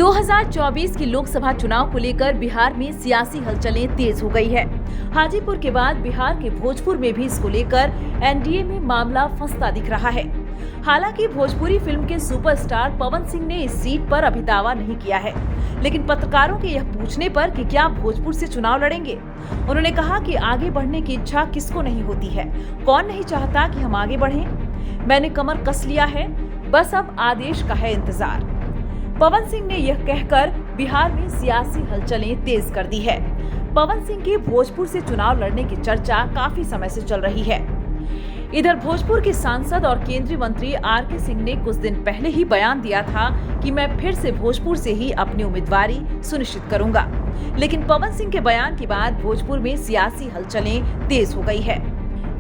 2024 की लोकसभा चुनाव को लेकर बिहार में सियासी हलचलें तेज हो गई है। हाजीपुर के बाद बिहार के भोजपुर में भी इसको लेकर एनडीए में मामला फंसता दिख रहा है। हालांकि भोजपुरी फिल्म के सुपरस्टार पवन सिंह ने इस सीट पर अभी दावा नहीं किया है, लेकिन पत्रकारों के यह पूछने पर कि क्या भोजपुर से चुनाव लड़ेंगे, उन्होंने कहा कि आगे बढ़ने की इच्छा किसको नहीं होती है, कौन नहीं चाहता कि हम आगे बढ़ें। मैंने कमर कस लिया है, बस अब आदेश का है इंतजार। पवन सिंह ने यह कहकर बिहार में सियासी हलचलें तेज कर दी है। पवन सिंह के भोजपुर से चुनाव लड़ने की चर्चा काफी समय से चल रही है। इधर भोजपुर के सांसद और केंद्रीय मंत्री आर.के. सिंह ने कुछ दिन पहले ही बयान दिया था कि मैं फिर से भोजपुर से ही अपनी उम्मीदवारी सुनिश्चित करूंगा। लेकिन पवन सिंह के बयान के बाद भोजपुर में सियासी हलचलें तेज हो गई है।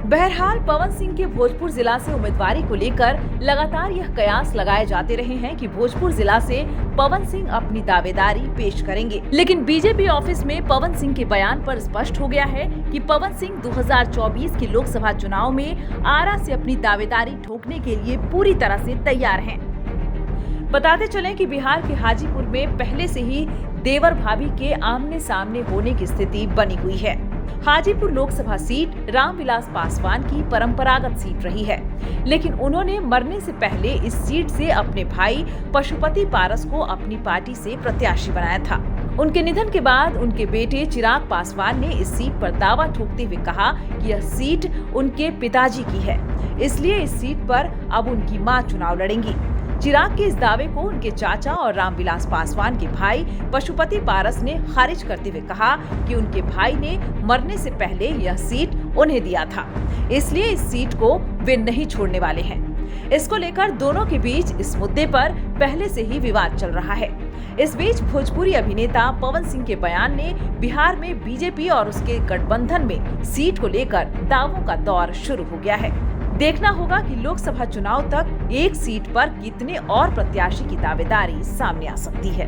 बहरहाल पवन सिंह के भोजपुर जिला से उम्मीदवारी को लेकर लगातार यह कयास लगाए जाते रहे हैं कि भोजपुर जिला से पवन सिंह अपनी दावेदारी पेश करेंगे। लेकिन बीजेपी ऑफिस में पवन सिंह के बयान पर स्पष्ट हो गया है कि पवन सिंह 2024 के लोकसभा चुनाव में आरा से अपनी दावेदारी ठोकने के लिए पूरी तरह से तैयार हैं। बताते चलें कि बिहार के हाजीपुर में पहले से ही देवर भाभी के आमने सामने होने की स्थिति बनी हुई है। हाजीपुर लोकसभा सीट रामविलास पासवान की परंपरागत सीट रही है, लेकिन उन्होंने मरने से पहले इस सीट से अपने भाई पशुपति पारस को अपनी पार्टी से प्रत्याशी बनाया था। उनके निधन के बाद उनके बेटे चिराग पासवान ने इस सीट पर दावा ठोकते हुए कहा कि यह सीट उनके पिताजी की है, इसलिए इस सीट पर अब उनकी मां चुनाव लड़ेंगी। चिराग के इस दावे को उनके चाचा और रामविलास पासवान के भाई पशुपति पारस ने खारिज करते हुए कहा कि उनके भाई ने मरने से पहले यह सीट उन्हें दिया था, इसलिए इस सीट को वे नहीं छोड़ने वाले हैं। इसको लेकर दोनों के बीच इस मुद्दे पर पहले से ही विवाद चल रहा है। इस बीच भोजपुरी अभिनेता पवन सिंह के बयान ने बिहार में बीजेपी और उसके गठबंधन में सीट को लेकर दावों का दौर शुरू हो गया है। देखना होगा कि लोकसभा चुनाव तक एक सीट पर कितने और प्रत्याशी की दावेदारी सामने आ सकती है।